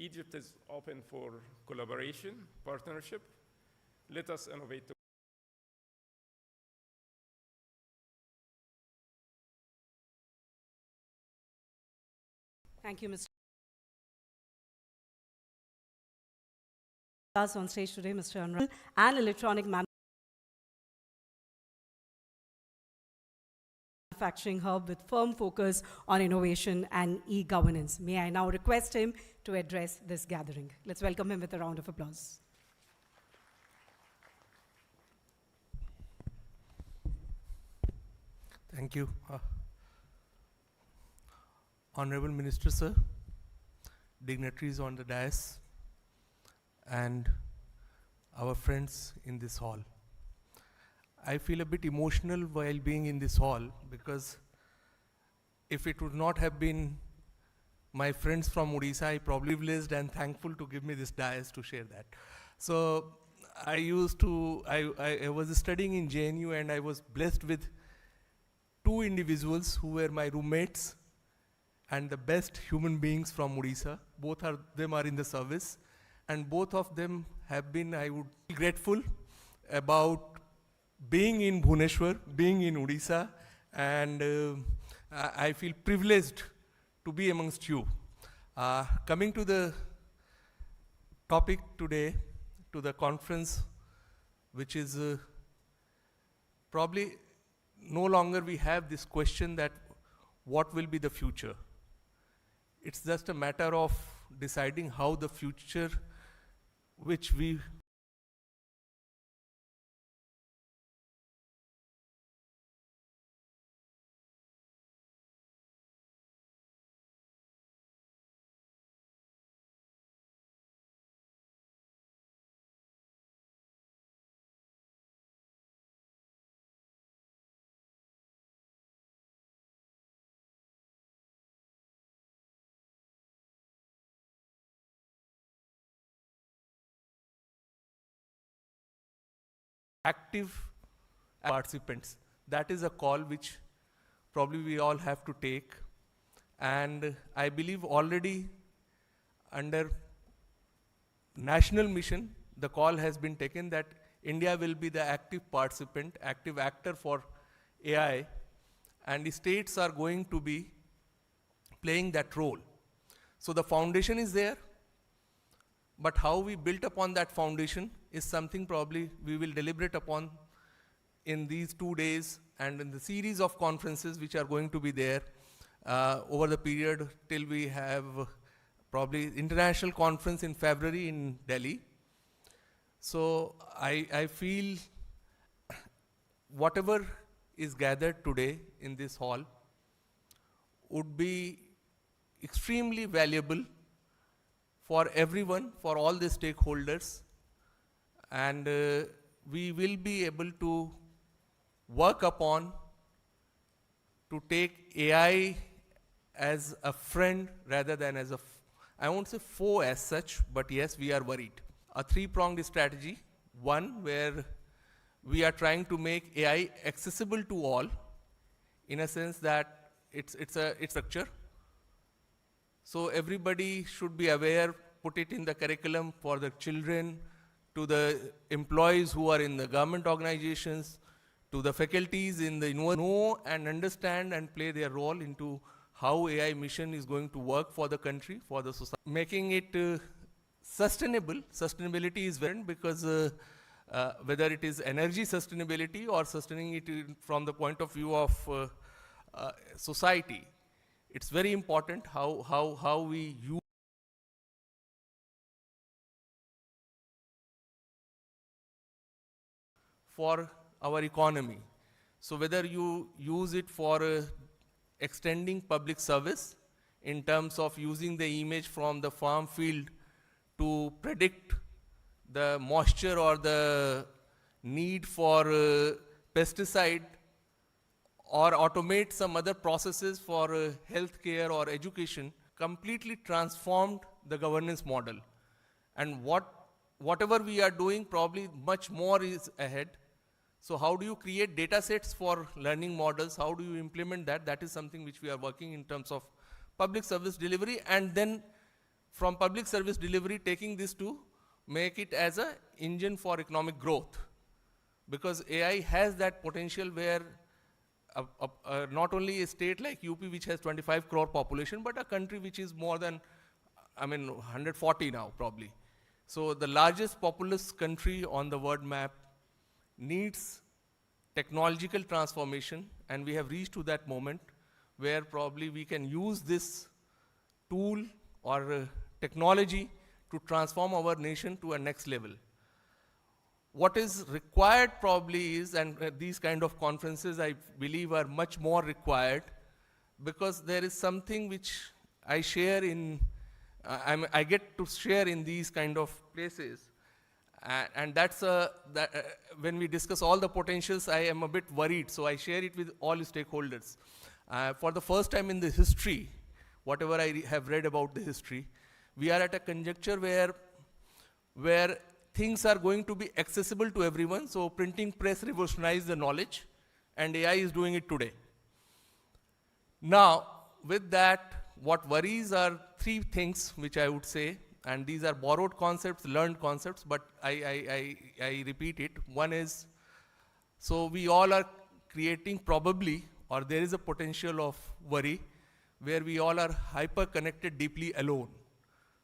Egypt is open for collaboration, partnership. Let us innovate. Thank you, Mr. Us on stage today, Mr. Anurag, and electronic manufacturing hub with firm focus on innovation and e-governance. May I now request him to address this gathering. Let's welcome him with a round of applause. Thank you. Honorable Minister, sir, dignitaries on the dais, and our friends in this hall. I feel a bit emotional while being in this hall because if it would not have been my friends from Odisha, I probably privileged and thankful to give me this dais to share that. So I was studying in JNU and I was blessed with two individuals who were my roommates and the best human beings from Odisha. Both of them are in the service, and both of them have been, I would be grateful about being in Bhubaneswar, being in Odisha, and I feel privileged to be amongst you. Coming to the topic today, to the conference, which is probably no longer we have this question that what will be the future. It's just a matter of deciding how the future which we active participants. That is a call which probably we all have to take. And I believe already under national mission, the call has been taken that India will be the active participant, active actor for AI, and the states are going to be playing that role. So the foundation is there, but how we built upon that foundation is something probably we will deliberate upon in these 2 days and in the series of conferences which are going to be there over the period till we have probably international conference in February in Delhi. So I feel whatever is gathered today in this hall would be extremely valuable for everyone, for all the stakeholders, and we will be able to work upon to take AI as a friend rather than as I won't say foe as such, but yes, we are worried. A three-pronged strategy. One, where we are trying to make AI accessible to all, in a sense that it's a structure. So everybody should be aware, put it in the curriculum for the children, to the employees who are in the government organizations, to the faculties in the university, know and understand and play their role into how AI mission is going to work for the country, for the society. Making it sustainable. Sustainability is very important because whether it is energy sustainability or sustaining it from the point of view of society, it's very important how we use for our economy. So whether you use it for extending public service in terms of using the image from the farm field to predict the moisture or the need for pesticide, or automate some other processes for healthcare or education, completely transformed the governance model. And whatever we are doing, probably much more is ahead. So how do you create data sets for learning models? How do you implement that? That is something which we are working in terms of public service delivery. And then from public service delivery, taking this to make it as an engine for economic growth. Because AI has that potential where not only a state like UP, which has 25 crore population, but a country which is more than, 140 now probably. So the largest populous country on the world map needs technological transformation, and we have reached to that moment where probably we can use this tool or technology to transform our nation to a next level. What is required probably is, and these kind of conferences I believe are much more required, because there is something which I share in, I get to share in these kind of places. And that's when we discuss all the potentials, I am a bit worried, so I share it with all stakeholders. For the first time in the history, whatever I have read about the history, we are at a conjuncture where things are going to be accessible to everyone. So printing press revolutionized the knowledge, and AI is doing it today. Now, with that, what worries are three things which I would say, and these are borrowed concepts, learned concepts, but I repeat it. One is, so we all are creating probably, or there is a potential of worry, where we all are hyper-connected, deeply alone.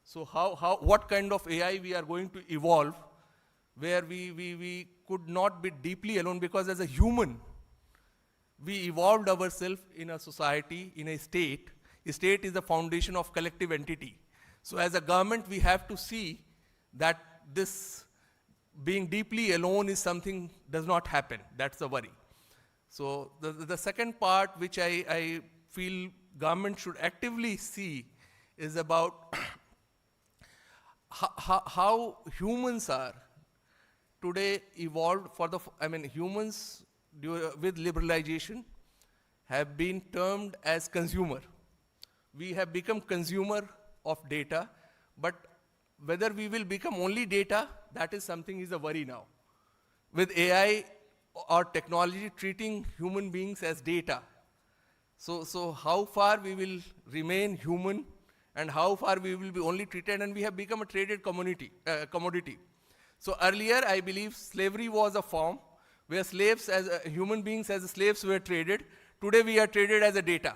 So what kind of AI we are going to evolve, where we could not be deeply alone, because as a human, we evolved ourselves in a society, in a state. A state is the foundation of collective entity. So as a government, we have to see that this being deeply alone is something does not happen. That's the worry. So the second part, which I feel government should actively see, is about how humans are today evolved for the, humans with liberalization have been termed as consumer. We have become consumer of data, but whether we will become only data, that is something is a worry now. With AI or technology treating human beings as data. So how far we will remain human, and how far we will be only treated, and we have become a traded commodity. So earlier, I believe slavery was a form where slaves human beings as slaves were traded. Today we are traded as a data.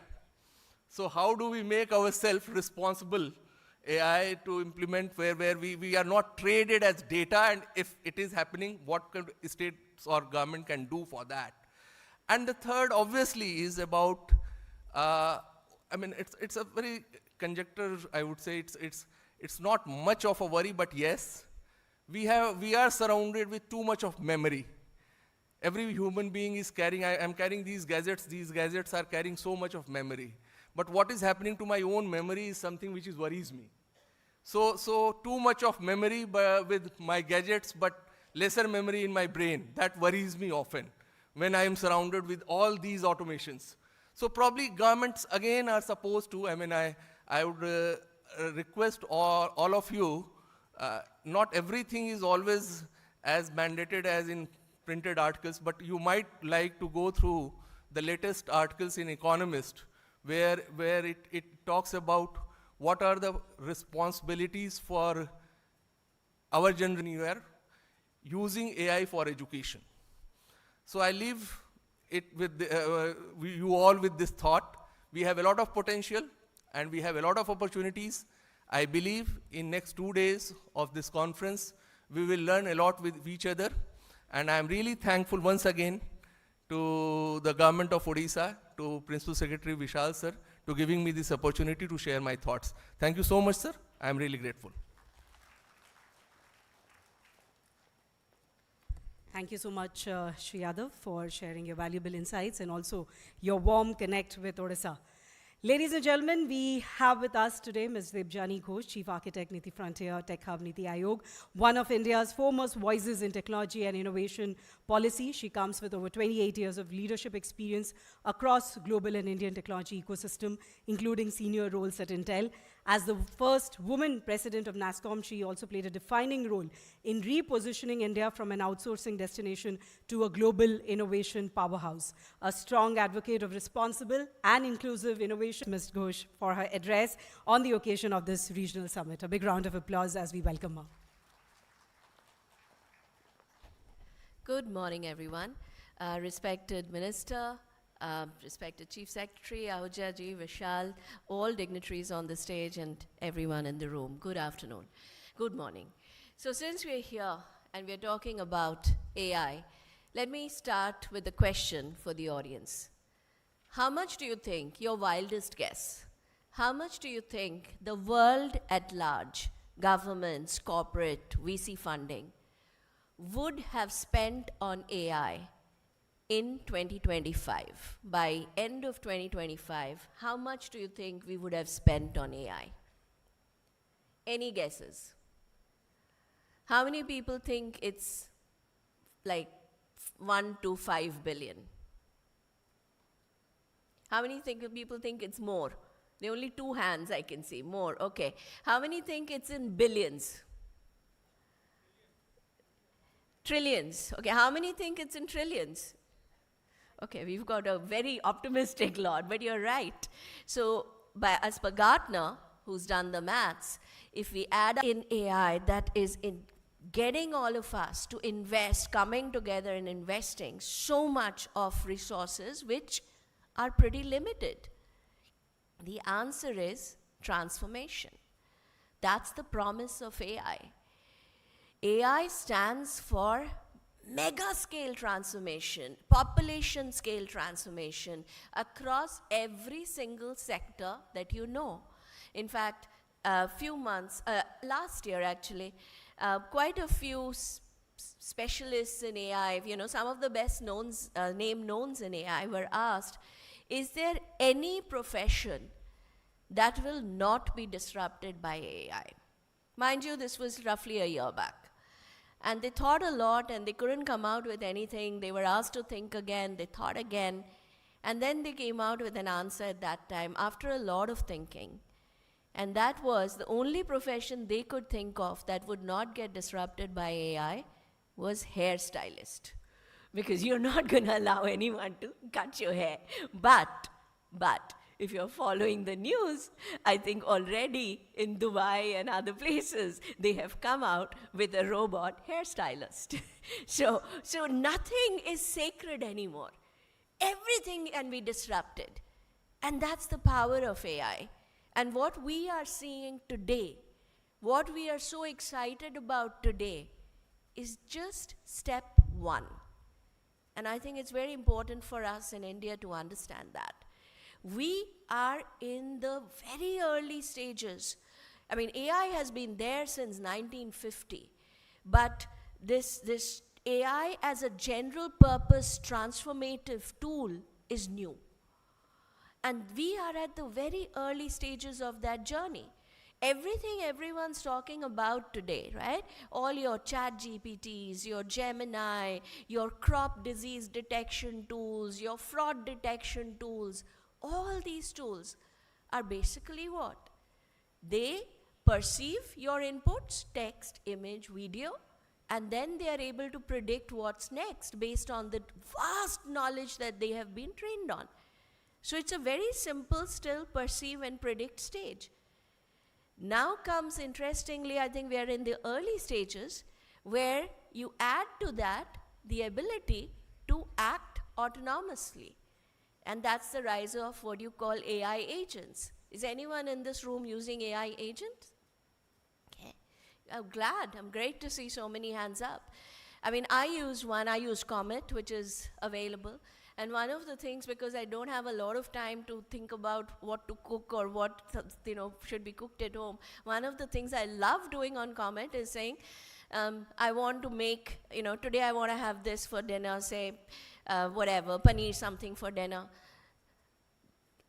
So how do we make ourselves responsible AI to implement where we are not traded as data, and if it is happening, what states or government can do for that? And the third obviously is about, it's a very conjecture, I would say. It's not much of a worry, but yes, we are surrounded with too much of memory. Every human being is carrying, I'm carrying these gadgets are carrying so much of memory. But what is happening to my own memory is something which worries me. So too much of memory with my gadgets, but lesser memory in my brain. That worries me often when I am surrounded with all these automations. So probably governments again are supposed to, I would request all of you, not everything is always as mandated as in printed articles, but you might like to go through the latest articles in Economist, where it talks about what are the responsibilities for our generation using AI for education. So I leave it with you all with this thought. We have a lot of potential and we have a lot of opportunities. I believe in next 2 days of this conference, we will learn a lot with each other. And I am really thankful once again to the government of Odisha, to Principal Secretary Vishal sir, to giving me this opportunity to share my thoughts. Thank you so much, sir. I am really grateful. Thank you so much, Shri Yadav, for sharing your valuable insights and also your warm connect with Odisha. Ladies and gentlemen, we have with us today Ms. Debjani Ghosh, Chief Architect, Niti Frontier, Tech Hub, Niti Aayog, one of India's foremost voices in technology and innovation policy. She comes with over 28 years of leadership experience across global and Indian technology ecosystem, including senior roles at Intel As the first woman president of NASSCOM, she also played a defining role in repositioning India from an outsourcing destination to a global innovation powerhouse. A strong advocate of responsible and inclusive innovation, Ms. Ghosh, for her address on the occasion of this regional summit. A big round of applause as we welcome her. Good morning, everyone. Respected Minister, respected Chief Secretary, Odia ji, Vishal, all dignitaries on the stage and everyone in the room. Good afternoon. Good morning. So since we're here and we're talking about AI, let me start with a question for the audience. How much do you think, your wildest guess, how much do you think the world at large, governments, corporate, VC funding, would have spent on AI in 2025? By end of 2025, how much do you think we would have spent on AI? Any guesses? How many people think it's like 1 to 5 billion? How many people think it's more? There are only 2 hands I can see. More, okay. How many think it's in billions? Trillions. Okay, how many think it's in trillions? Okay, we've got a very optimistic lot, but you're right. So, as per Gartner, who's done the maths, if we add in AI, that is in getting all of us to invest, coming together and investing so much of resources which are pretty limited. The answer is transformation. That's the promise of AI. AI stands for mega scale transformation, population scale transformation across every single sector that you know. In fact, last year actually, quite a few specialists in AI, some of the best name knowns in AI were asked, is there any profession that will not be disrupted by AI? Mind you, this was roughly a year back. And they thought a lot and they couldn't come out with anything. They were asked to think again, they thought again. And then they came out with an answer at that time after a lot of thinking. And that was the only profession they could think of that would not get disrupted by AI was hairstylist. Because you're not going to allow anyone to cut your hair. But, if you're following the news, I think already in Dubai and other places, they have come out with a robot hairstylist. So nothing is sacred anymore. Everything can be disrupted. And that's the power of AI. And what we are seeing today, what we are so excited about today, is just step 1. And I think it's very important for us in India to understand that. We are in the very early stages. I mean, AI has been there since 1950, but this AI as a general purpose transformative tool is new. And we are at the very early stages of that journey. Everything everyone's talking about today, right? All your chat GPTs, your Gemini, your crop disease detection tools, your fraud detection tools, all these tools are basically what? They perceive your inputs, text, image, video, and then they are able to predict what's next based on the vast knowledge that they have been trained on. So it's a very simple still perceive and predict stage. Now comes, interestingly, I think we are in the early stages where you add to that the ability to act autonomously. And that's the rise of what you call AI agents. Is anyone in this room using AI agents? Okay. I'm great to see so many hands up. I mean, I use Comet, which is available. And one of the things, because I don't have a lot of time to think about what to cook or what should be cooked at home, one of the things I love doing on Comet is saying, I want to make, today I want to have this for dinner, say, paneer something for dinner.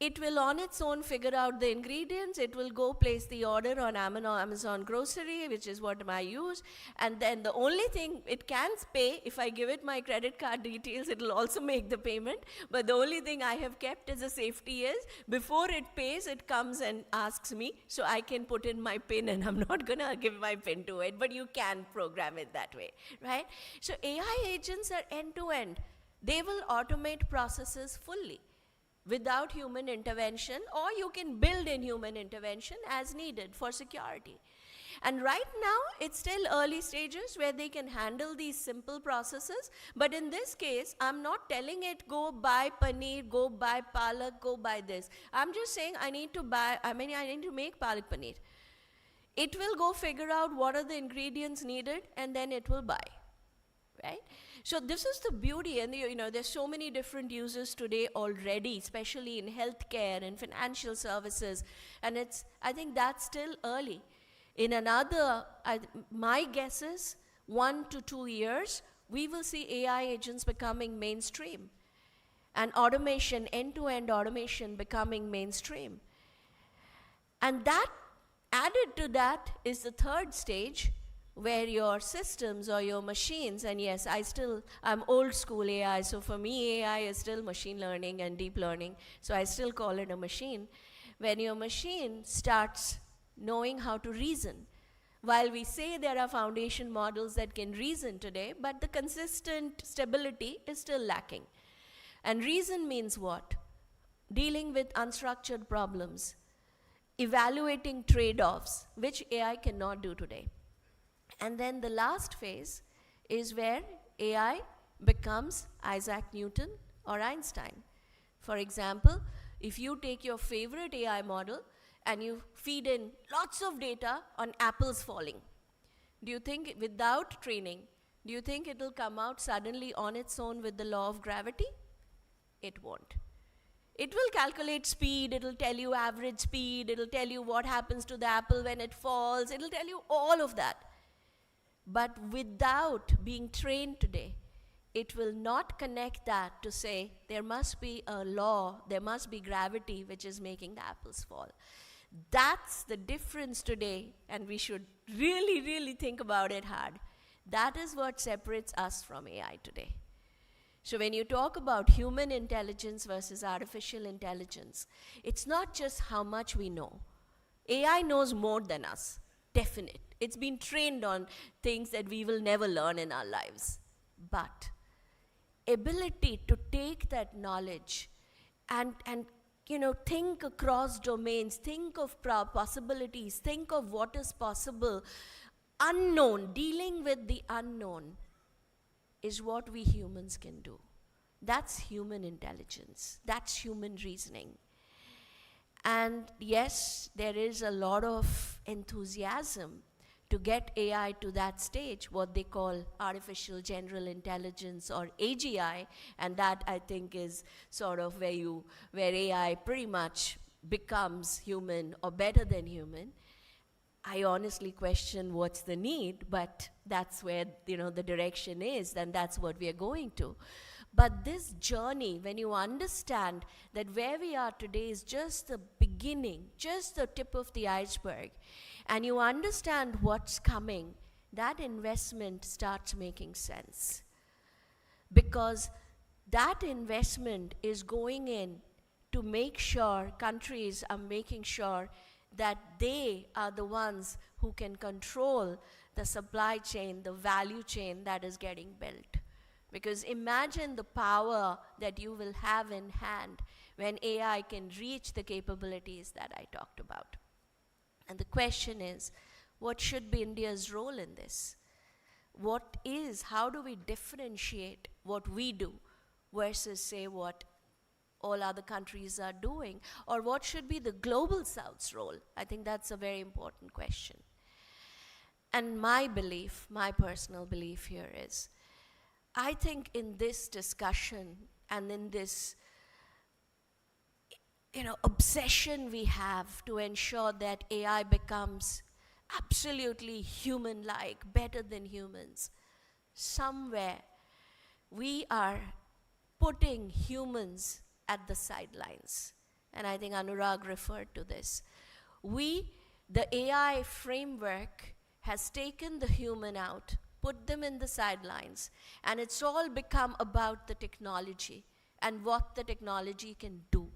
it will on its own figure out the ingredients. It will go place the order on Amazon grocery, which is what I use. And then the only thing it can pay, if I give it my credit card details, it will also make the payment. But the only thing I have kept as a safety is, before it pays, it comes and asks me, so I can put in my PIN, and I'm not going to give my PIN to it, but you can program it that way, right? So AI agents are end-to-end. They will automate processes fully without human intervention, or you can build in human intervention as needed for security. And right now, it's still early stages where they can handle these simple processes. But in this case, I'm not telling it, go buy paneer, go buy palak, go buy this. I'm just saying I need to make palak paneer. It will go figure out what are the ingredients needed, and then it will buy, right? So this is the beauty, and there's so many different uses today already, especially in healthcare and financial services, and I think that's still early. In my guess is 1 to 2 years, we will see AI agents becoming mainstream, and automation, end-to-end automation becoming mainstream. And that, added to that, is the third stage, where your systems or your machines, and yes, I'm old school AI, so for me AI is still machine learning and deep learning, so I still call it a machine. When your machine starts knowing how to reason, while we say there are foundation models that can reason today, but the consistent stability is still lacking. And reason means what? Dealing with unstructured problems, evaluating trade-offs, which AI cannot do today. And then the last phase is where AI becomes Isaac Newton or Einstein. For example, if you take your favorite AI model and you feed in lots of data on apples falling, do you think, without training, do you think it will come out suddenly on its own with the law of gravity? It won't. It will calculate speed, it will tell you average speed, it will tell you what happens to the apple when it falls, it will tell you all of that. But without being trained today, it will not connect that to say there must be a law, there must be gravity which is making the apples fall. That's the difference today, and we should really, really think about it hard. That is what separates us from AI today. So when you talk about human intelligence versus artificial intelligence, it's not just how much we know. AI knows more than us, definite. It's been trained on things that we will never learn in our lives. But ability to take that knowledge and think across domains, think of possibilities, think of what is possible, unknown, dealing with the unknown, is what we humans can do. That's human intelligence. That's human reasoning. And yes, there is a lot of enthusiasm to get AI to that stage, what they call artificial general intelligence or AGI, and that I think is sort of where AI pretty much becomes human or better than human. I honestly question what's the need, but that's where the direction is, and that's what we are going to. But this journey, when you understand that where we are today is just the beginning, just the tip of the iceberg, and you understand what's coming, that investment starts making sense. Because that investment is going in to make sure, countries are making sure that they are the ones who can control the supply chain, the value chain that is getting built. Because imagine the power that you will have in hand when AI can reach the capabilities that I talked about. And the question is, what should be India's role in this? How do we differentiate what we do versus, say, what all other countries are doing? Or what should be the global South's role? I think that's a very important question. And my personal belief here is, I think in this discussion and in this obsession we have to ensure that AI becomes absolutely human-like, better than humans, somewhere we are putting humans at the sidelines. and I think Anurag referred to this. The AI framework has taken the human out, put them in the sidelines, and it's all become about the technology and what the technology can do.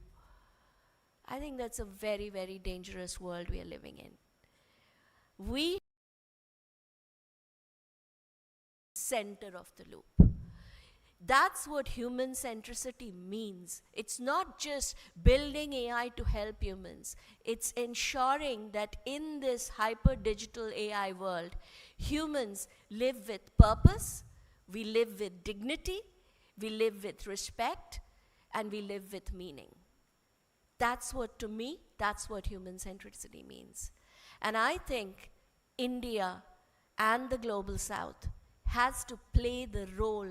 I think that's a very, very dangerous world we are living in. We center of the loop. That's what human centricity means. It's not just building AI to help humans. It's ensuring that in this hyper digital AI world, humans live with purpose, we live with dignity, we live with respect, and we live with meaning. That's what, to me, that's what human centricity means. And I think India and the Global South has to play the role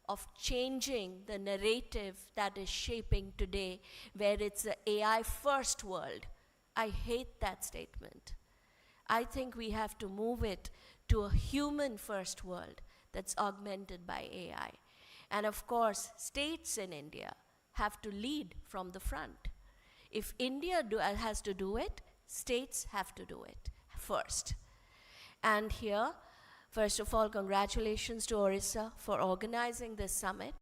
of changing the narrative that is shaping today, where it's an AI first world. I hate that statement. I think we have to move it to a human first world that's augmented by AI. And of course, states in India have to lead from the front. If India has to do it, states have to do it first. And here, first of all, congratulations to Odisha for organizing this summit.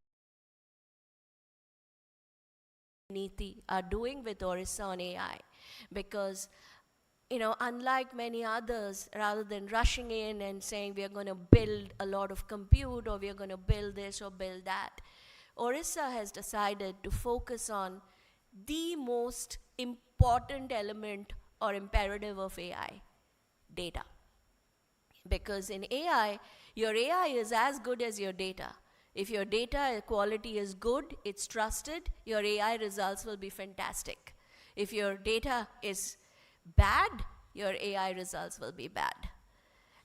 Niti are doing with Odisha on AI, because unlike many others, rather than rushing in and saying we are going to build a lot of compute or we are going to build this or build that, Odisha has decided to focus on the most important element or imperative of AI, data. Because in AI, your AI is as good as your data. If your data quality is good, it's trusted, your AI results will be fantastic. If your data is bad, your AI results will be bad.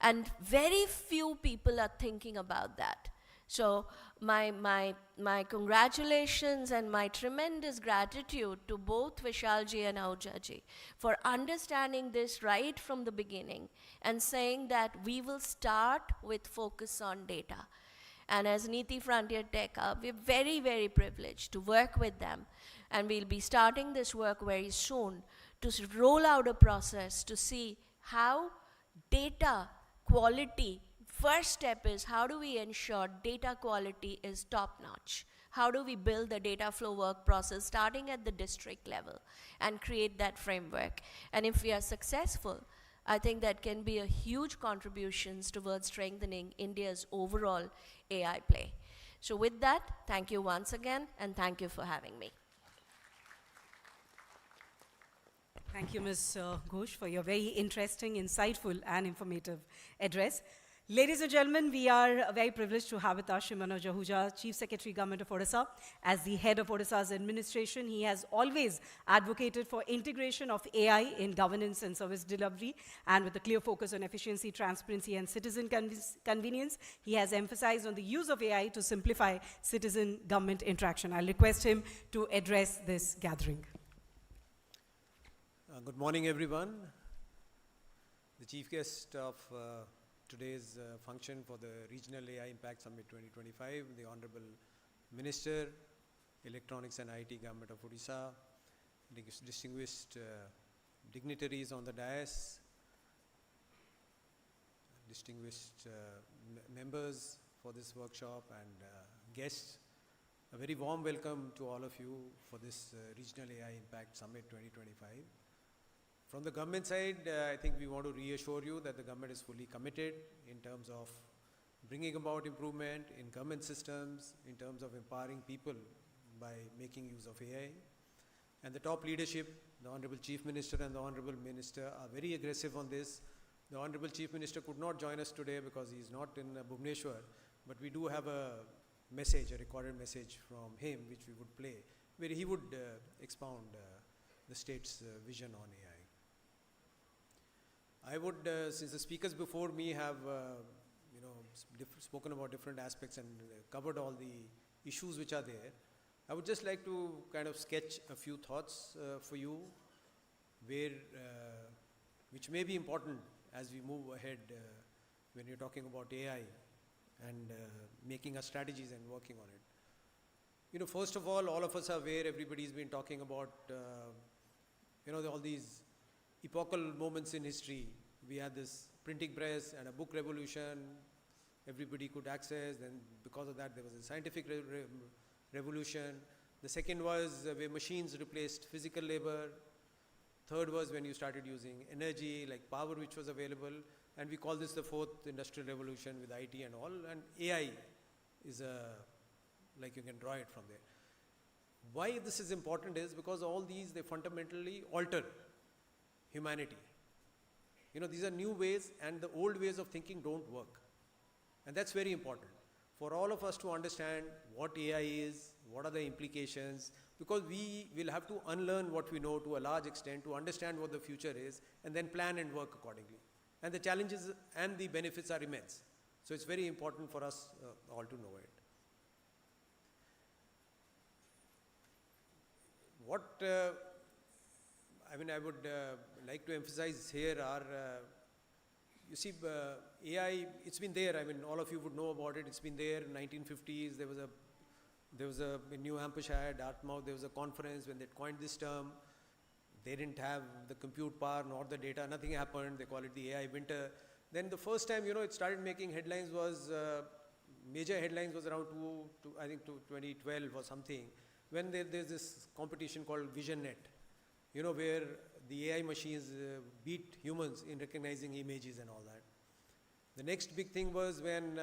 And very few people are thinking about that. So my congratulations and my tremendous gratitude to both Vishalji and Ahujaji for understanding this right from the beginning and saying that we will start with focus on data. And as Niti Frontier Tech Hub, we're very, very privileged to work with them. And we'll be starting this work very soon to roll out a process to see how data quality. First step is, how do we ensure data quality is top-notch? How do we build the data flow work process starting at the district level and create that framework? And if we are successful, I think that can be a huge contribution towards strengthening India's overall AI play. So with that, thank you once again, and thank you for having me. Thank you, Ms. Ghosh, for your very interesting, insightful, and informative address. Ladies and gentlemen, we are very privileged to have with us Manoj Ahuja, Chief Secretary, Government of Odisha. As the head of Odisha's administration, he has always advocated for integration of AI in governance and service delivery, and with a clear focus on efficiency, transparency, and citizen convenience, he has emphasized on the use of AI to simplify citizen-government interaction. I'll request him to address this gathering. Good morning, everyone. The chief guest of today's function for the Regional AI Impact Summit 2025, the Honorable Minister, Electronics and IT, Government of Odisha, distinguished dignitaries on the dais, distinguished members for this workshop, and guests. A very warm welcome to all of you for this Regional AI Impact Summit 2025. From the government side, I think we want to reassure you that the government is fully committed in terms of bringing about improvement in government systems, in terms of empowering people by making use of AI. And the top leadership, the Honorable Chief Minister and the Honorable Minister, are very aggressive on this. The Honorable Chief Minister could not join us today because he is not in Bhubaneswar, but we do have a message, a recorded message from him, which we would play, where he would expound the state's vision on AI. I would, since the speakers before me have, spoken about different aspects and covered all the issues which are there, I would just like to kind of sketch a few thoughts for you, which may be important as we move ahead when you're talking about AI and making our strategies and working on it. First of all of us are aware, everybody's been talking about, all these epochal moments in history. We had this printing press and a book revolution, everybody could access, then because of that there was a scientific revolution. The second was where machines replaced physical labor. Third was when you started using energy, like power which was available, and we call this the fourth industrial revolution with IT and all, and AI is like you can draw it from there. Why this is important is because all these, they fundamentally alter humanity. These are new ways, and the old ways of thinking don't work. And that's very important for all of us to understand what AI is, what are the implications, because we will have to unlearn what we know to a large extent to understand what the future is, and then plan and work accordingly. And the challenges and the benefits are immense. So it's very important for us all to know it. What I would like to emphasize here are, you see, AI, it's been there. All of you would know about it. It's been there in 1950s. There was in New Hampshire, Dartmouth, there was a conference when they coined this term. They didn't have the compute power nor the data. Nothing happened. They call it the AI winter. Then the first time, it started making headlines was, major headlines was around 2012 or something, when there's this competition called VisionNet, where the AI machines beat humans in recognizing images and all that. The next big thing was when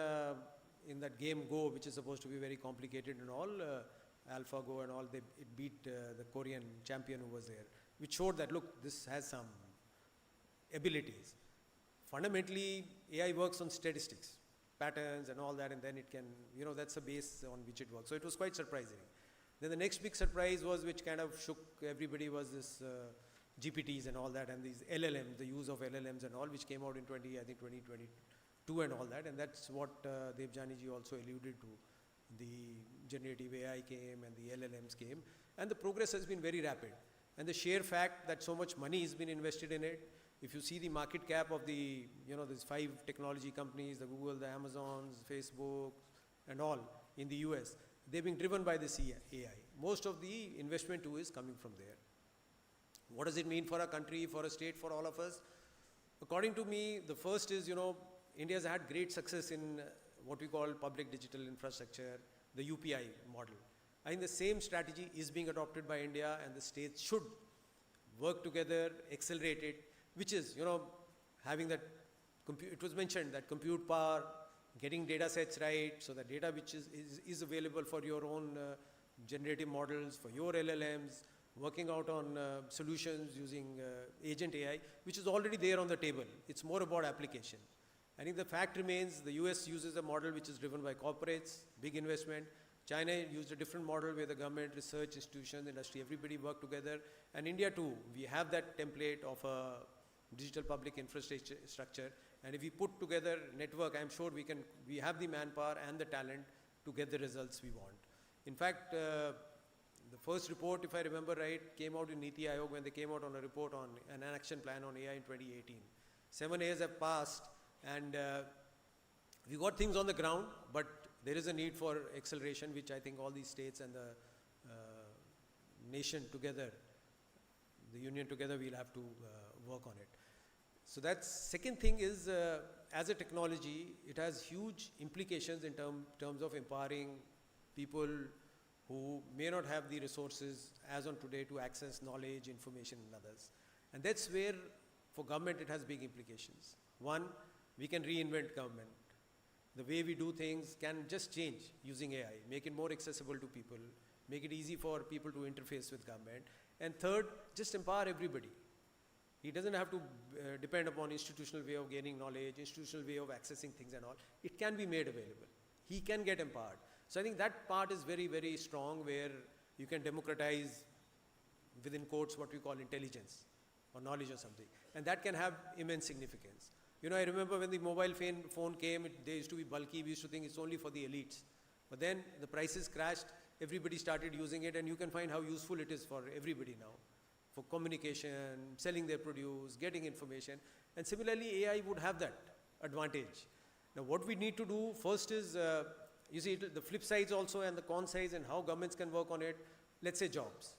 in that game Go, which is supposed to be very complicated and all, AlphaGo and all, it beat the Korean champion who was there, which showed that, look, this has some abilities. Fundamentally, AI works on statistics, patterns and all that, and then it can, that's the base on which it works. So it was quite surprising. Then the next big surprise was, which kind of shook everybody, was this GPTs and all that, and these LLMs, the use of LLMs and all, which came out in 2022 and all that, and that's what Debjani ji also alluded to. The generative AI came and the LLMs came, and the progress has been very rapid. And the sheer fact that so much money has been invested in it, if you see the market cap of the, these 5 technology companies, the Google, the Amazons, Facebook, and all in the US, they're being driven by this AI. Most of the investment too is coming from there. What does it mean for a country, for a state, for all of us? According to me, the first is, India has had great success in what we call public digital infrastructure, the UPI model. I think the same strategy is being adopted by India, and the states should work together, accelerate it, which is, having that, it was mentioned that compute power, getting data sets right, so the data which is available for your own generative models, for your LLMs, working out on solutions using agent AI, which is already there on the table. It's more about application. I think the fact remains, the US uses a model which is driven by corporates, big investment. China used a different model where the government, research institutions, industry, everybody work together. And India too, we have that template of a digital public infrastructure. And if we put together network, I'm sure we have the manpower and the talent to get the results we want. In fact, the first report, if I remember right, came out in Niti Aayog when they came out on a report on an action plan on AI in 2018. 7 years have passed, and we got things on the ground, but there is a need for acceleration, which I think all these states and the nation together, the union together, we'll have to work on it. So that's second thing is, as a technology, it has huge implications in terms of empowering people who may not have the resources as on today to access knowledge, information, and others. And that's where, for government, it has big implications. One, we can reinvent government. The way we do things can just change using AI, make it more accessible to people, make it easy for people to interface with government. And third, just empower everybody. He doesn't have to depend upon institutional way of gaining knowledge, institutional way of accessing things and all. It can be made available. He can get empowered. So I think that part is very, very strong, where you can democratize, within quotes, what we call intelligence or knowledge or something. And that can have immense significance. I remember when the mobile phone came, they used to be bulky. We used to think it's only for the elites. But then the prices crashed. Everybody started using it, and you can find how useful it is for everybody now, for communication, selling their produce, getting information. And similarly, AI would have that advantage. Now, what we need to do first is, you see, the flip sides also and the con sides and how governments can work on it. Let's say jobs.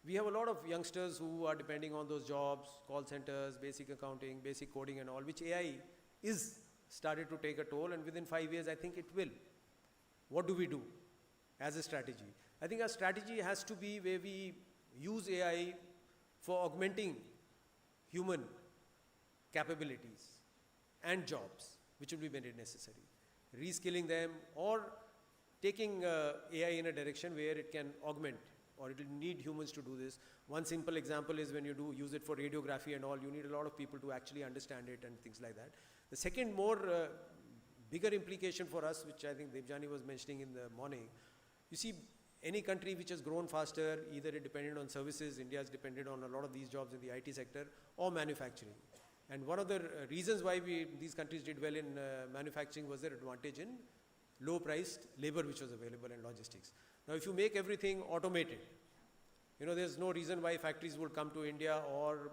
We have a lot of youngsters who are depending on those jobs, call centers, basic accounting, basic coding and all, which AI is started to take a toll, and within 5 years, I think it will. What do we do as a strategy? I think our strategy has to be where we use AI for augmenting human capabilities and jobs, which will be very necessary. Reskilling them or taking AI in a direction where it can augment or it will need humans to do this. One simple example is when you do use it for radiography and all, you need a lot of people to actually understand it and things like that. The second more bigger implication for us, which I think Debjani was mentioning in the morning, you see any country which has grown faster, either it depended on services, India is dependent on a lot of these jobs in the IT sector, or manufacturing. And one of the reasons why these countries did well in manufacturing was their advantage in low-priced labor which was available in logistics. Now, if you make everything automated, you know, there's no reason why factories would come to India or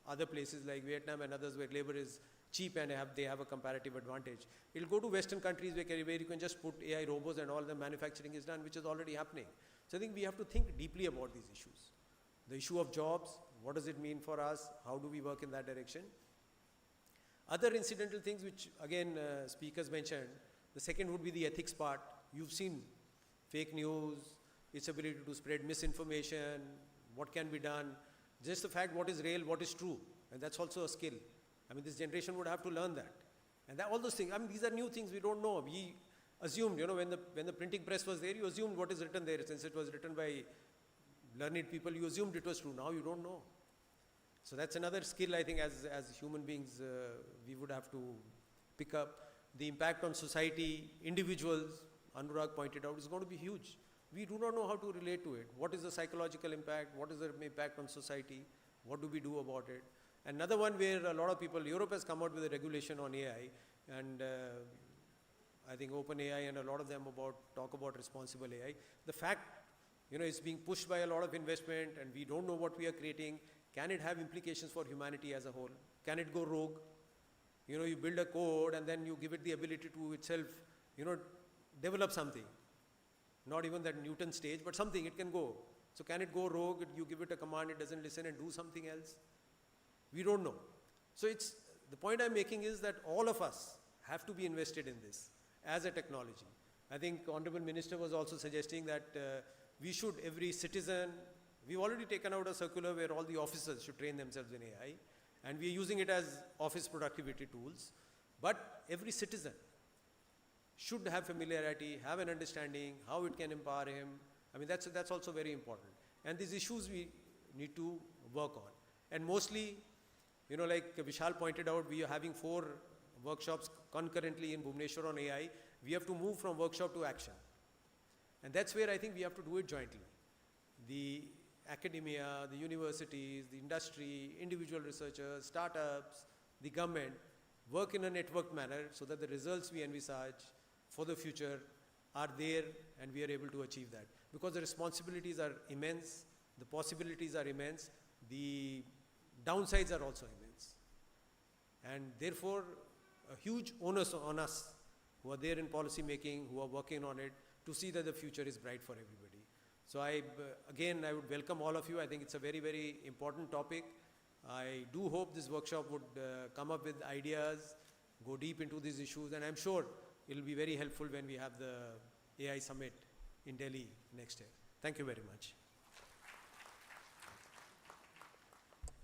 other places like Vietnam and others where labor is cheap and they have a comparative advantage. It'll go to Western countries where you can just put AI robots and all the manufacturing is done, which is already happening. So I think we have to think deeply about these issues. The issue of jobs, what does it mean for us? How do we work in that direction? Other incidental things which again speakers mentioned, the second would be the ethics part. You've seen fake news, its ability to spread misinformation, what can be done, just the fact what is real, what is true, and that's also a skill. I mean, this generation would have to learn that. And that, all those things, I mean, these are new things we don't know. We assumed, you know, when the printing press was there, you assumed what is written there. Since it was written by learned people, you assumed it was true. Now you don't know. So that's another skill, I think, as human beings, we would have to pick up. The impact on society, individuals, Anurag pointed out, is going to be huge. We do not know how to relate to it. What is the psychological impact? What is the impact on society? What do we do about it? Another one where a lot of people, Europe has come out with a regulation on AI, and I think OpenAI and a lot of them talk about responsible AI. The fact, you know, it's being pushed by a lot of investment and we don't know what we are creating. Can it have implications for humanity as a whole? Can it go rogue? You know, you build a code and then you give it the ability to itself, you know, develop something. Not even that Newton stage, but something it can go. So can it go rogue? You give it a command, it doesn't listen and do something else? We don't know. So the point I'm making is that all of us have to be invested in this as a technology. I think Honorable Minister was also suggesting that we should, every citizen, we've already taken out a circular where all the officers should train themselves in AI, and we're using it as office productivity tools. But every citizen should have familiarity, have an understanding, how it can empower him. I mean, that's also very important. And these issues we need to work on. And mostly, you know, like Vishal pointed out, we are having 4 workshops concurrently in Bhubaneswar on AI. We have to move from workshop to action. And that's where I think we have to do it jointly. The academia, the universities, the industry, individual researchers, startups, the government, work in a networked manner so that the results we envisage for the future are there and we are able to achieve that. Because the responsibilities are immense, the possibilities are immense, the downsides are also immense. And therefore, a huge onus on us who are there in policy making, who are working on it, to see that the future is bright for everybody. So again, I would welcome all of you. I think it's a very, very important topic. I do hope this workshop would come up with ideas, go deep into these issues, and I'm sure it will be very helpful when we have the AI Summit in Delhi next year. Thank you very much.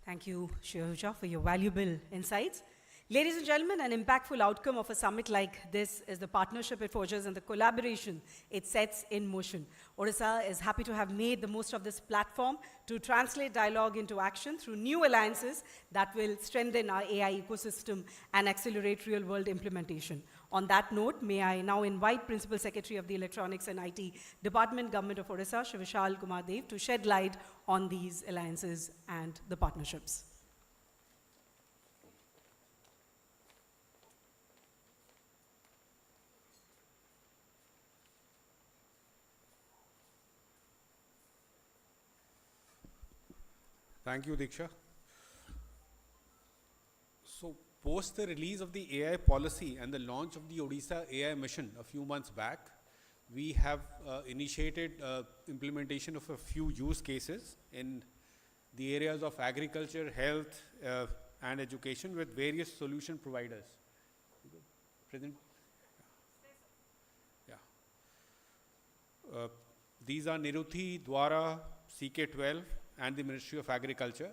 Thank you, Shiroja, for your valuable insights. Ladies and gentlemen, an impactful outcome of a summit like this is the partnership it forges and the collaboration it sets in motion. Odisha is happy to have made the most of this platform to translate dialogue into action through new alliances that will strengthen our AI ecosystem and accelerate real-world implementation. On that note, may I now invite Principal Secretary of the Electronics and IT Department, Government of Odisha, Vishal Kumar Dev, to shed light on these alliances and the partnerships. Thank you, Diksha. So, post the release of the AI policy and the launch of the Odisha AI mission a few months back, we have initiated implementation of a few use cases in the areas of agriculture, health, and education with various solution providers. Present? Yeah. These are Niruthi, Dwara, CK12, and the Ministry of Agriculture.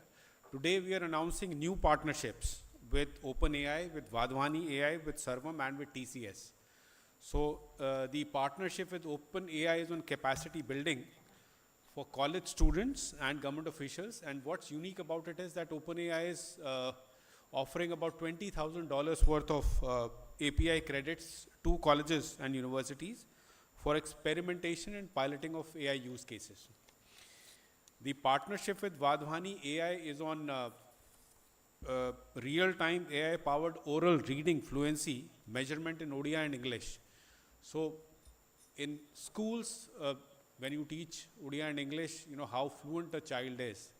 Today we are announcing new partnerships with OpenAI, with Vadhwani AI, with Sarvam, and with TCS. So the partnership with OpenAI is on capacity building for college students and government officials. And what's unique about it is that OpenAI is offering about $20,000 worth of API credits to colleges and universities for experimentation and piloting of AI use cases. The partnership with Vadhwani AI is on real-time AI-powered oral reading fluency measurement in Odia and English. So in schools, when you teach Odia and English, you know how fluent a child is.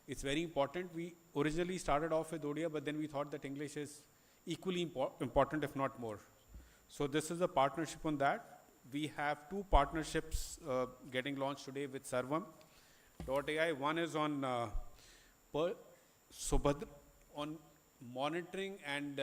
It's very important. We originally started off with Odia, but then we thought that English is equally important, if not more. So this is a partnership on that. We have two partnerships getting launched today with Sarvam.ai. One is on Subhadra, on monitoring and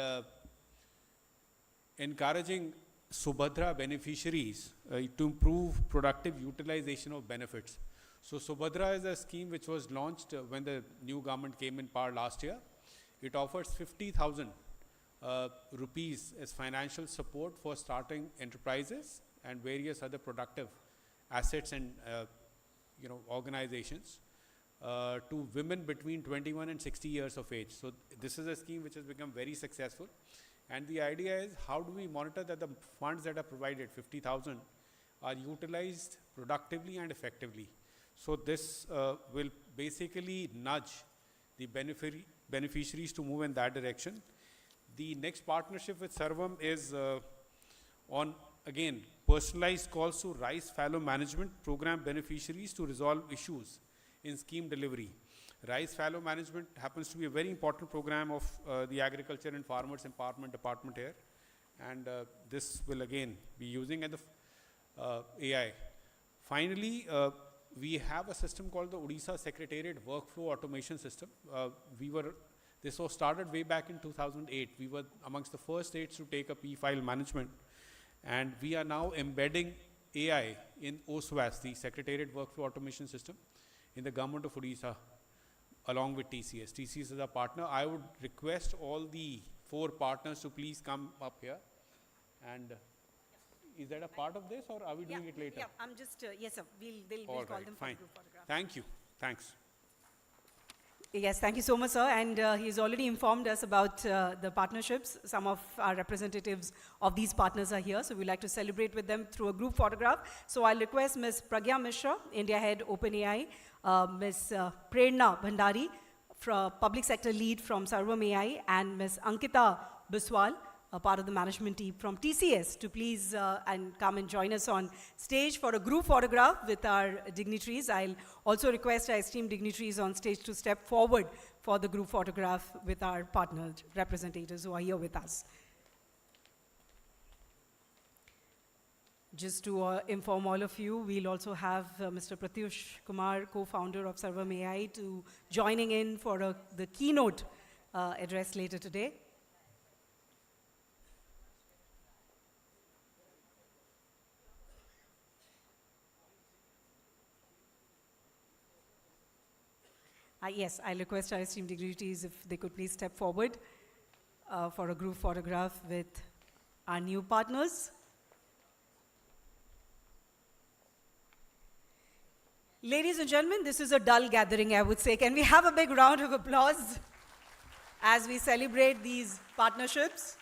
encouraging Subhadra beneficiaries to improve productive utilization of benefits. So Subhadra is a scheme which was launched when the new government came in power last year. It offers 50,000 rupees as financial support for starting enterprises and various other productive assets and organizations to women between 21 and 60 years of age. So this is a scheme which has become very successful. And the idea is, how do we monitor that the funds that are provided, 50,000, are utilized productively and effectively? So this will basically nudge the beneficiaries to move in that direction. The next partnership with Sarvam is on, again, personalized calls to rice fallow management program beneficiaries to resolve issues in scheme delivery. Rice fallow management happens to be a very important program of the Agriculture and Farmers Empowerment Department here. And this will again be using the AI. Finally, we have a system called the Odisha Secretariat Workflow Automation System. This was started way back in 2008. We were amongst the first states to take up e-file management. And we are now embedding AI in OSWAS, the Secretariat Workflow Automation System, in the government of Odisha, along with TCS. TCS is our partner. I would request all the 4 partners to please come up here. And is that a part of this, or are we doing it later? Yeah, I'm just, yes sir, we'll All call right, them for fine. a group photograph. Thank you. Thanks. Yes, thank you so much, sir. And he's already informed us about the partnerships. Some of our representatives of these partners are here, so we'd like to celebrate with them through a group photograph. So I'll request Ms. Pragya Mishra, India Head OpenAI, Ms. Prerna Bhandari, Public Sector Lead from Sarvam AI, and Ms. Ankita Biswal, a part of the management team from TCS, to please and come and join us on stage for a group photograph with our dignitaries. I'll also request our esteemed dignitaries on stage to step forward for the group photograph with our partner representatives who are here with us. Just to inform all of you, we'll also have Mr. Pratyush Kumar, co-founder of Sarvam AI, to joining in for the keynote address later today. Yes, I'll request our esteemed dignitaries if they could please step forward for a group photograph with our new partners. Ladies and gentlemen, this is a dull gathering, I would say. Can we have a big round of applause as we celebrate these partnerships?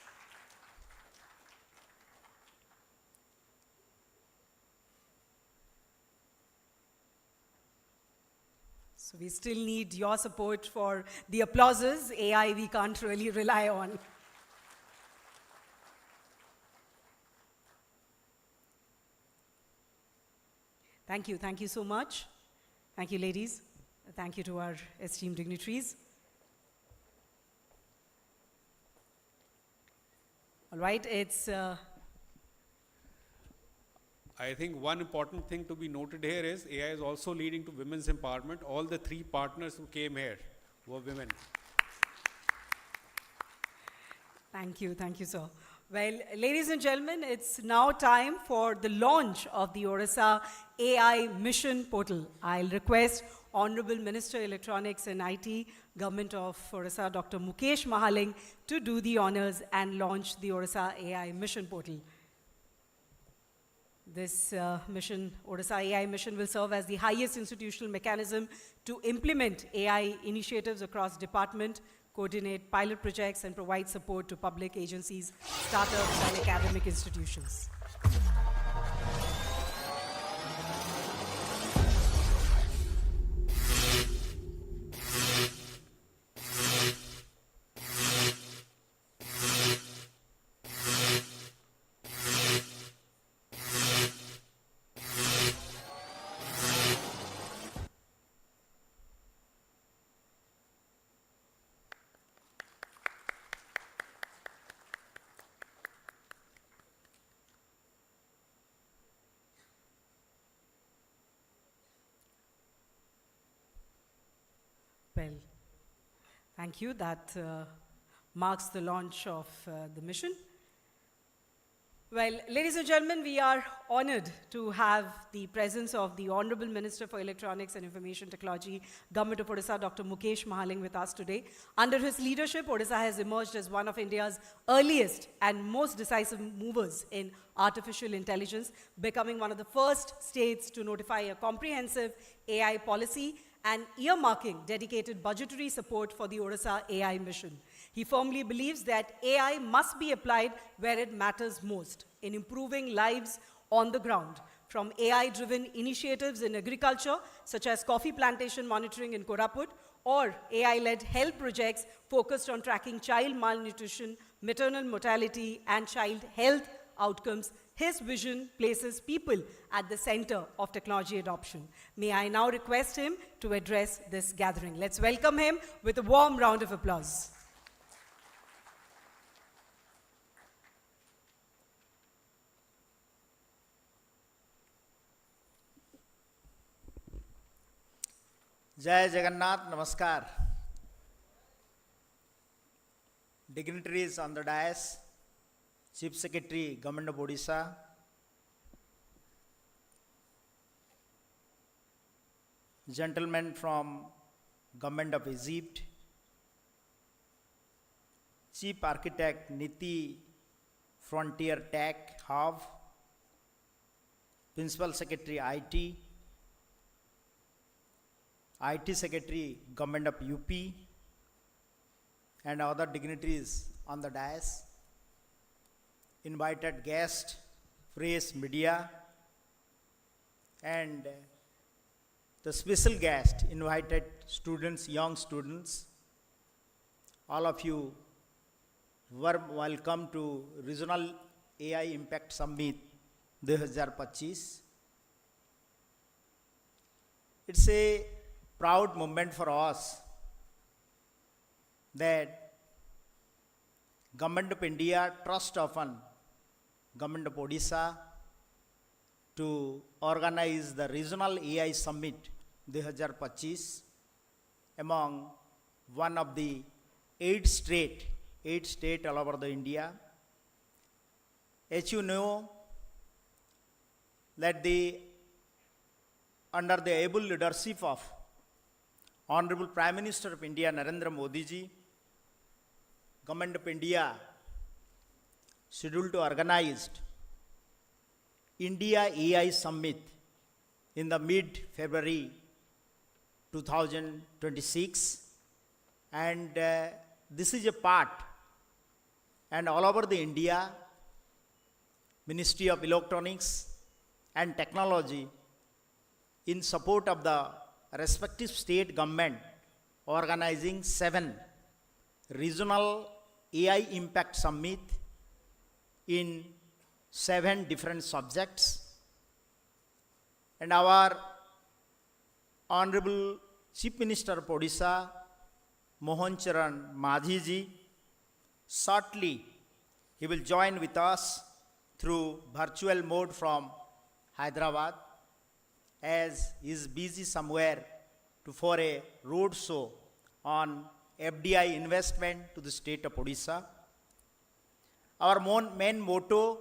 So we still need your support for the applauses. AI we can't really rely on. Thank you so much. Thank you, ladies. Thank you to our esteemed dignitaries. All right, it's... I think one important thing to be noted here is AI is also leading to women's empowerment. All the 3 partners who came here were women. Thank you, sir. Well, ladies and gentlemen, it's now time for the launch of the Odisha AI Mission Portal. I'll request Honorable Minister Electronics and IT, Government of Odisha, Dr. Mukesh Mahaling, to do the honors and launch the Odisha AI Mission Portal. This mission, Odisha AI Mission, will serve as the highest institutional mechanism to implement AI initiatives across department, coordinate pilot projects, and provide support to public agencies, startups, and academic institutions. Well, thank you. That marks the launch of the mission. Well, ladies and gentlemen, we are honored to have the presence of the Honorable Minister for Electronics and Information Technology, Government of Odisha, Dr. Mukesh Mahaling, with us today. Under his leadership, Odisha has emerged as one of India's earliest and most decisive movers in artificial intelligence, becoming one of the first states to notify a comprehensive AI policy and earmarking dedicated budgetary support for the Odisha AI mission. He firmly believes that AI must be applied where it matters most, in improving lives on the ground, from AI-driven initiatives in agriculture, such as coffee plantation monitoring in Koraput, or AI-led health projects focused on tracking child malnutrition, maternal mortality, and child health outcomes. His vision places people at the center of technology adoption. May I now request him to address this gathering. Let's welcome him with a warm round of applause. Jai Jagannath, Namaskar. Dignitaries on the dais, Chief Secretary, Government of Odisha, gentlemen from Government of Egypt, Chief Architect, Niti Frontier Tech Hub, Principal Secretary, IT Secretary, Government of UP, and other dignitaries on the dais, invited guests, press, media, and the special guest, invited students, young students. All of you, warm welcome to Regional AI Impact Summit 2025. It's a proud moment for us that Government of India trust upon Government of Odisha to organize the Regional AI Summit 2025 among one of the 8 states all over the India. As you know, that under the able leadership of Honorable Prime Minister of India, Narendra Modi ji, Government of India scheduled to organize India AI Summit in the mid-February 2026, and this is a part, and all over the India, Ministry of Electronics and Technology, in support of the respective state government, organizing 7 regional AI Impact Summit in 7 different subjects. And our Honorable Chief Minister of Odisha, Mohan Charan Majhi ji, shortly he will join with us through virtual mode from Hyderabad, as he is busy somewhere for a road show on FDI investment to the state of Odisha. Our main motto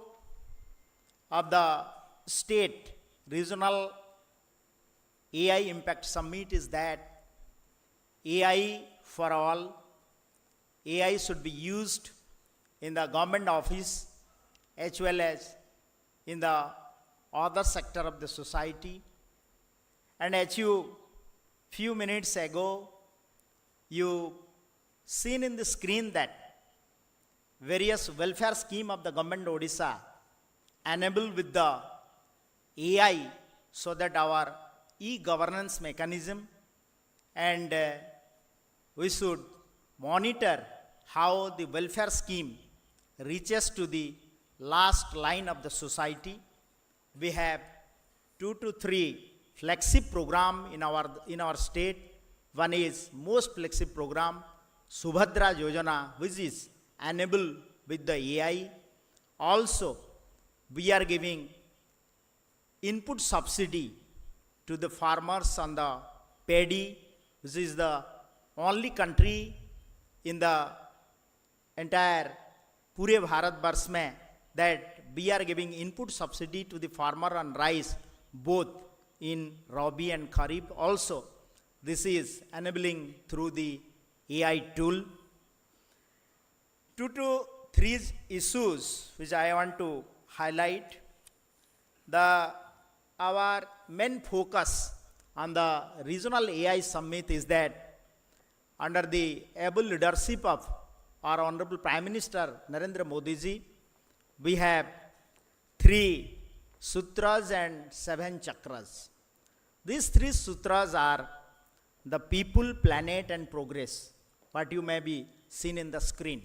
of the state regional AI Impact Summit is that AI for all. AI should be used in the government office as well as in the other sector of the society. And as you few minutes ago, you seen in the screen that various welfare scheme of the government of Odisha enabled with the AI so that our e-governance mechanism and we should monitor how the welfare scheme reaches to the last line of the society. We have 2 to 3 flagship program in our state. One is most flagship program, Subhadra Yojana, which is enabled with the AI. Also, we are giving input subsidy to the farmers on the paddy, which is the only country in the entire Pure Bharat Varsh mein that we are giving input subsidy to the farmer on rice both in Rabi and Kharif. Also, this is enabling through the AI tool. 2 to 3 issues which I want to highlight. Our main focus on the regional AI summit is that under the able leadership of our Honorable Prime Minister Narendra Modi ji, we have 3 sutras and 7 chakras. These 3 sutras are the people, planet and progress, what you may be seen in the screen.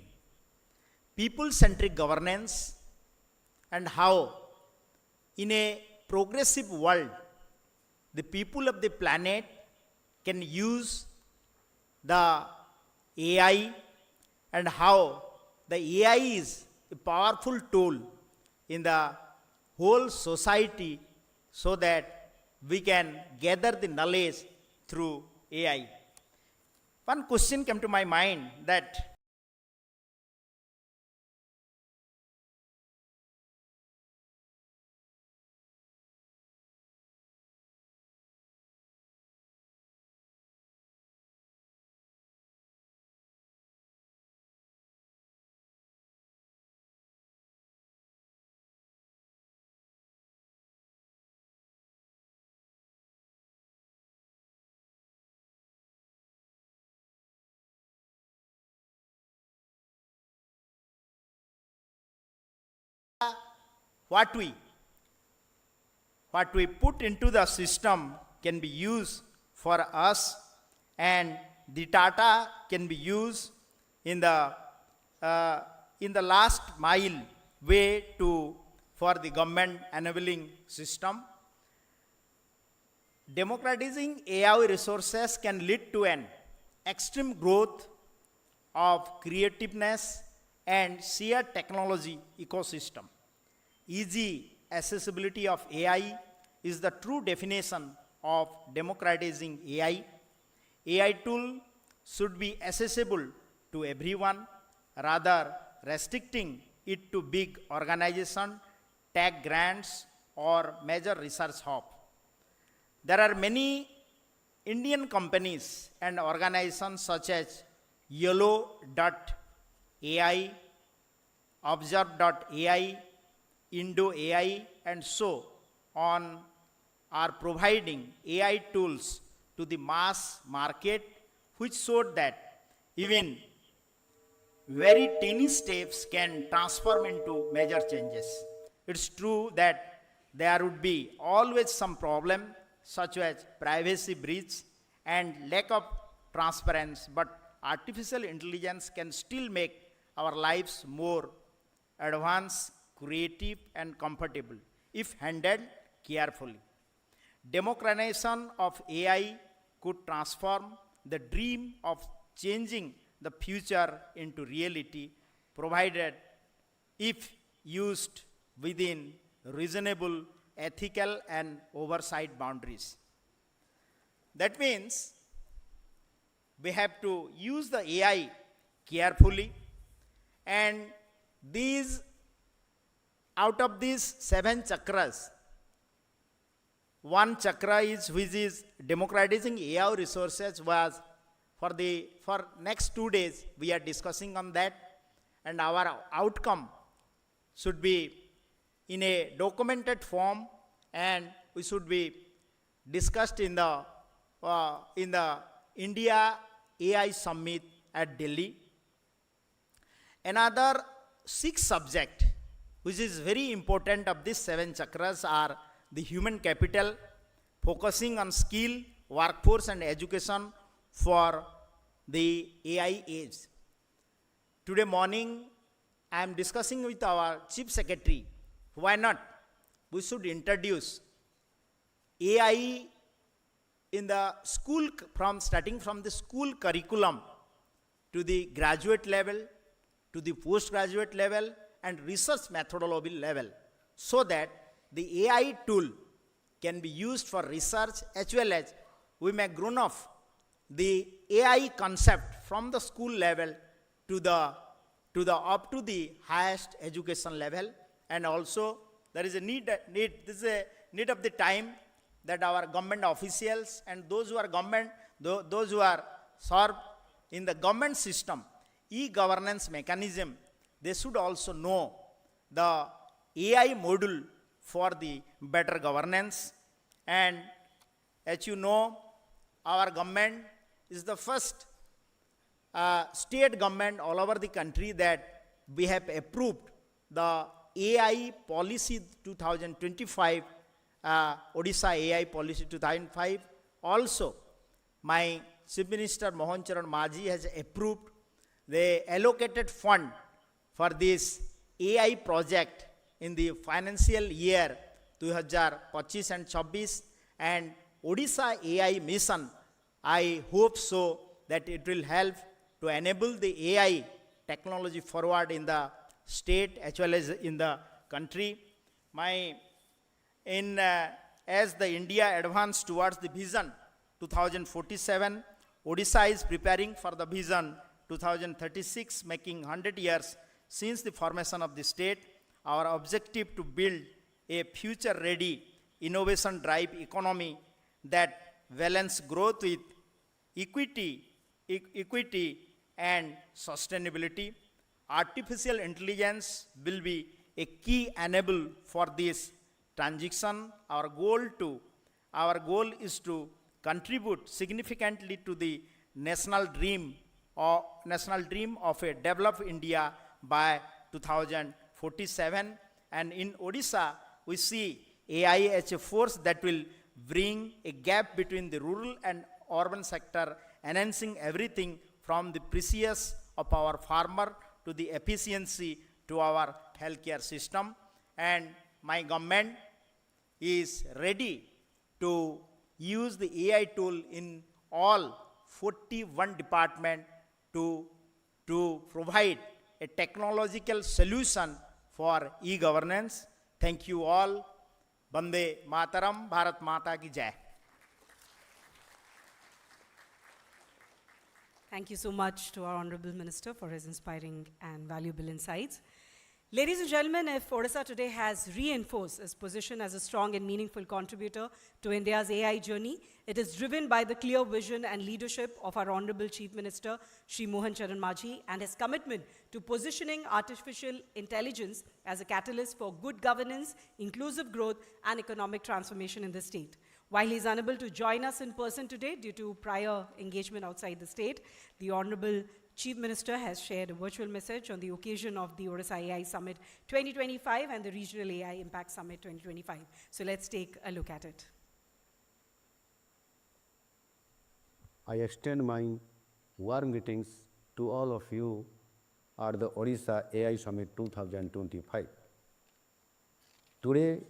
People-centric governance and how in a progressive world, the people of the planet can use the AI and how the AI is a powerful tool in the whole society so that we can gather the knowledge through AI. One question came to my mind that what we put into the system can be used for us, and the data can be used in the last mile way for the government enabling system. Democratizing AI resources can lead to an extreme growth of creativeness and sheer technology ecosystem. Easy accessibility of AI is the true definition of democratizing AI. AI tool should be accessible to everyone, rather restricting it to big organizations, tech grants, or major research hub. There are many Indian companies and organizations such as Yellow.ai, Observe.ai, Indo AI, and so on are providing AI tools to the mass market, which showed that even very tiny steps can transform into major changes. It's true that there would be always some problem such as privacy breach and lack of transparency, but artificial intelligence can still make our lives more advanced, creative and comfortable if handled carefully. Democratization of AI could transform the dream of changing the future into reality, provided if used within reasonable ethical and oversight boundaries. That means we have to use the AI carefully, and these, out of these 7 chakras, one chakra is which is democratizing AI resources was for next 2 days we are discussing on that, and our outcome should be in a documented form, and we should be discussed in the India AI Summit at Delhi. Another 6 subject which is very important of these 7 chakras are the human capital, focusing on skill, workforce and education for the AI age. Today morning, I am discussing with our Chief Secretary, why not we should introduce AI in the school, starting from the school curriculum to the graduate level, to the postgraduate level and research methodology level, so that the AI tool can be used for research, as well as we may grown off the AI concept from the school level to the up to the highest education level. And also there is a need of the time that our government officials and those who are government, those who are served in the government system, e-governance mechanism, they should also know the AI module for the better governance. And as you know, our government is the first state government all over the country that we have approved the AI policy 2025, Odisha AI policy 2005. Also, my Chief Minister Mohan Charan Majhi has approved the allocated fund for this AI project in the financial year 2025 and 26, and Odisha AI mission, I hope so that it will help to enable the AI technology forward in the state as well as in the country. As the India advances towards the vision 2047, Odisha is preparing for the vision 2036, making 100 years since the formation of the state. Our objective to build a future-ready, innovation-drive economy that balance growth with equity and sustainability. Artificial intelligence will be a key enabler for this transition. Our goal is to contribute significantly to the national dream of a developed India by 2047. And in Odisha, we see AI as a force that will bring a gap between the rural and urban sector, enhancing everything from the precious of our farmer to the efficiency to our healthcare system. And my government is ready to use the AI tool in all 41 departments to provide a technological solution for e-governance. Thank you all. Bande Mataram, Bharat Mata ki Jai. Thank you so much to our Honorable Minister for his inspiring and valuable insights. Ladies and gentlemen, if Odisha today has reinforced its position as a strong and meaningful contributor to India's AI journey, it is driven by the clear vision and leadership of our Honorable Chief Minister, Shri Mohan Charan Majhi, and his commitment to positioning artificial intelligence as a catalyst for good governance, inclusive growth, and economic transformation in the state. While he is unable to join us in person today due to prior engagement outside the state, the Honorable Chief Minister has shared a virtual message on the occasion of the Odisha AI Summit 2025 and the Regional AI Impact Summit 2025. So let's take a look at it. I extend my warm greetings to all of you at the Odisha AI Summit 2025. Today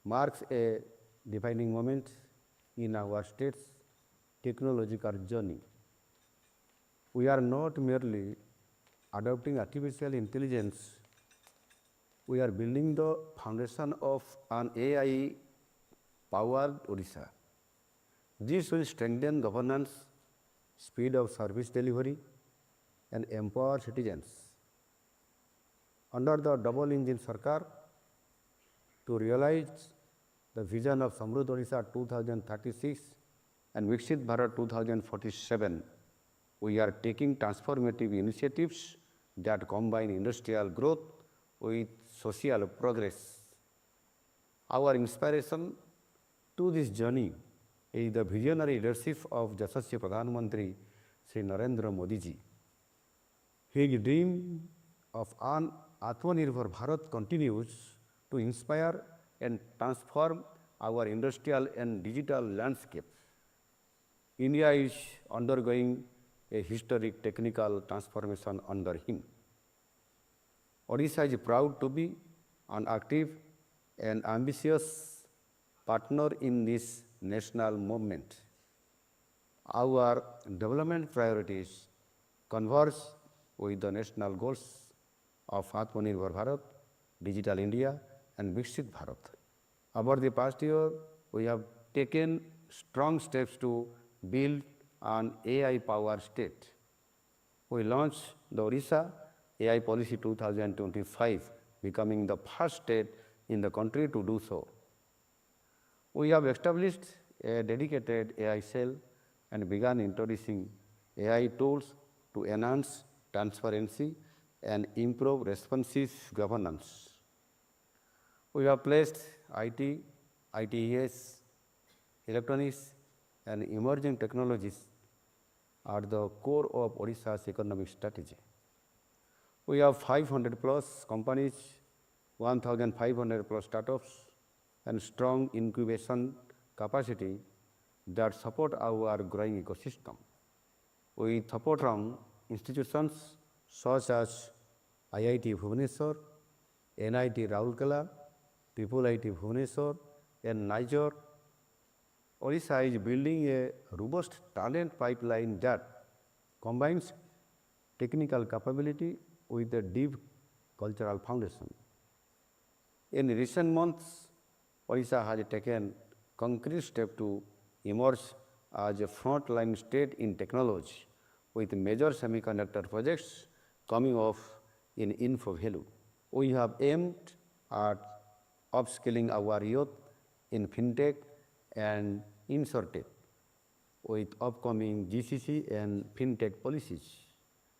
marks a defining moment in our state's technological journey. We are not merely adopting artificial intelligence we are building the foundation of an AI-powered Odisha. This will strengthen governance, speed of service delivery, and empower citizens. Under the double engine Sarkar, to realize the vision of Samruddh Odisha 2036 and Viksit Bharat 2047, we are taking transformative initiatives that combine industrial growth with social progress. Our inspiration to this journey is the visionary leadership of Yashasvi Pradhan Mantri Shri Narendra Modi ji. His dream of an Atmanirbhar Bharat continues to inspire and transform our industrial and digital landscape. India is undergoing a historic technical transformation under him. Odisha is proud to be an active and ambitious partner in this national movement. Our development priorities converge with the national goals of Atmanirbhar Bharat, Digital India, and Viksit Bharat. Over the past year, we have taken strong steps to build an AI-powered state. We launched the Odisha AI Policy 2025, becoming the first state in the country to do so. We have established a dedicated AI cell and began introducing AI tools to enhance transparency and improve responsive governance. We have placed IT, ITES, electronics, and emerging technologies at the core of Odisha's economic strategy. We have 500 plus companies, 1,500 plus startups, and strong incubation capacity that support our growing ecosystem. With support from institutions such as IIT Bhubaneswar, NIT Raurkela, People IT Bhubaneswar, and Niger, Odisha is building a robust talent pipeline that combines technical capability with a deep cultural foundation. In recent months, Odisha has taken concrete steps to emerge as a frontline state in technology, with major semiconductor projects coming off in InfoValue. We have aimed at upskilling our youth in fintech and insurtech with upcoming GCC and fintech policies.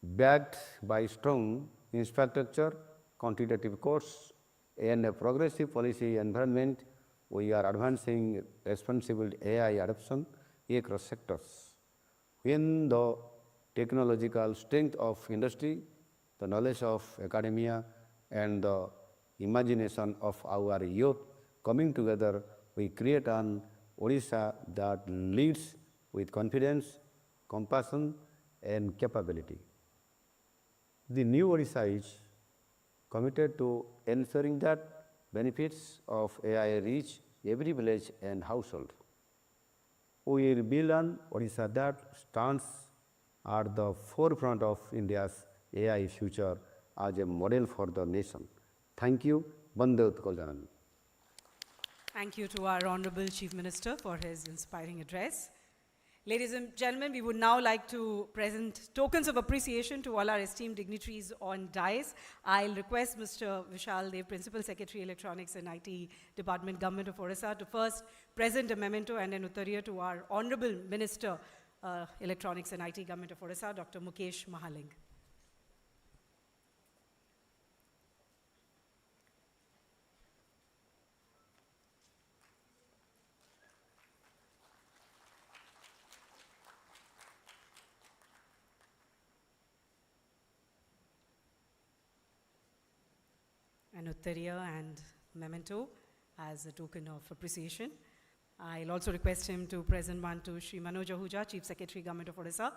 Backed by strong infrastructure, quantitative costs, and a progressive policy environment, we are advancing responsible AI adoption across sectors. When the technological strength of industry, the knowledge of academia, and the imagination of our youth coming together, we create an Odisha that leads with confidence, compassion, and capability. The new Odisha is committed to ensuring that benefits of AI reach every village and household. We will build an Odisha that stands at the forefront of India's AI future as a model for the nation. Thank you. Bande Utkal Janani. Thank you to our Honorable Chief Minister for his inspiring address. Ladies and gentlemen, we would now like to present tokens of appreciation to all our esteemed dignitaries on dais. I'll request Mr. Vishal Dev, Principal Secretary, Electronics and IT Department, Government of Odisha, to first present a memento and an uttariya to our Honorable Minister, Electronics and IT, Government of Odisha, Dr. Mukesh Mahaling. An uttariya and memento as a token of appreciation. I'll also request him to present one to Shri Manoj Ahuja, Chief Secretary, Government of Odisha.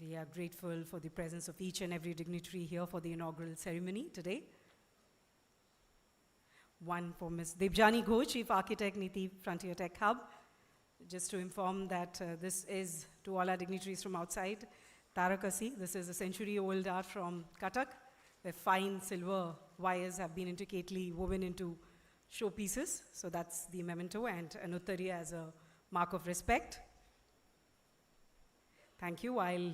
We are grateful for the presence of each and every dignitary here for the inaugural ceremony today. one for Ms. Debjani Ghosh, Chief Architect, Niti Frontier Tech Hub. Just to inform that this is to all our dignitaries from outside. Tarakasi, this is a century-old art from Cuttack, where fine silver wires have been intricately woven into showpieces. So that's the memento, and an uttariya as a mark of respect. Thank you. I'll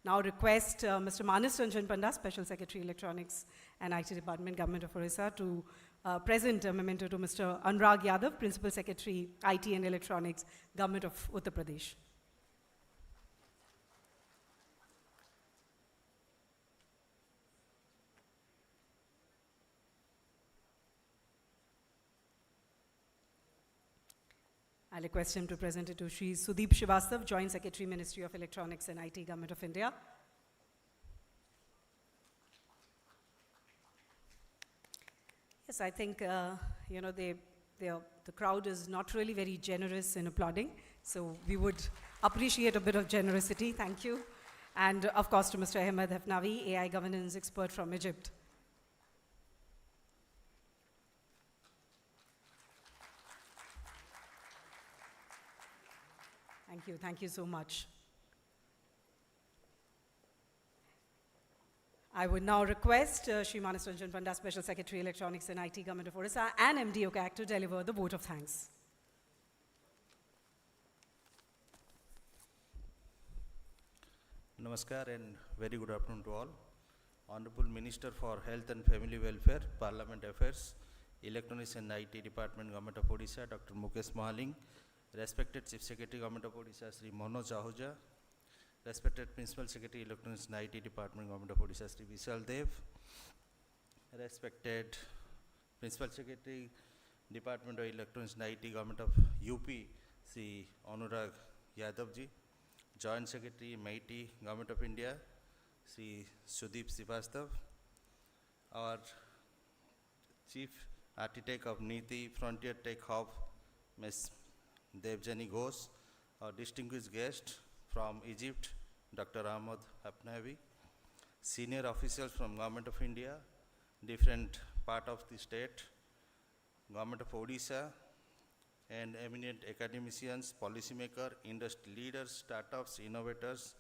now request Mr. Manas Ranjan Panda, Special Secretary, Electronics and IT Department, Government of Odisha, to present a memento to Mr. Anurag Yadav, Principal Secretary, IT and Electronics, Government of Uttar Pradesh. I'll request him to present it to Shri Sudeep Srivastav, Joint Secretary, Ministry of Electronics and IT, Government of India. Yes, I think, the crowd is not really very generous in applauding, so we would appreciate a bit of generosity. Thank you. And of course to Mr. Ahmed Hafnavi, AI governance expert from Egypt. Thank you so much. I would now request Shri Manas Ranjan Panda, Special Secretary, Electronics and IT, Government of Odisha, and MD OCAC to deliver the vote of thanks. Namaskar and very good afternoon to all. Honorable Minister for Health and Family Welfare, Parliament Affairs, Electronics and IT Department, Government of Odisha, Dr. Mukesh Mahaling, respected Chief Secretary, Government of Odisha, Sri Manoj Ahuja, respected Principal Secretary, Electronics and IT Department, Government of Odisha, Sri Vishal Dev, respected Principal Secretary, Department of Electronics and IT, Government of UP, Sri Anurag Yadav ji, Joint Secretary, MIT, Government of India, Sri Sudeep Srivastav, our Chief Architect of Niti Frontier Tech Hub, Ms. Debjani Ghosh, our distinguished guest from Egypt, Dr. Ahmed Hafnavi, senior officials from Government of India, different part of the state, Government of Odisha, and eminent academicians, policymakers, industry leaders, startups, innovators,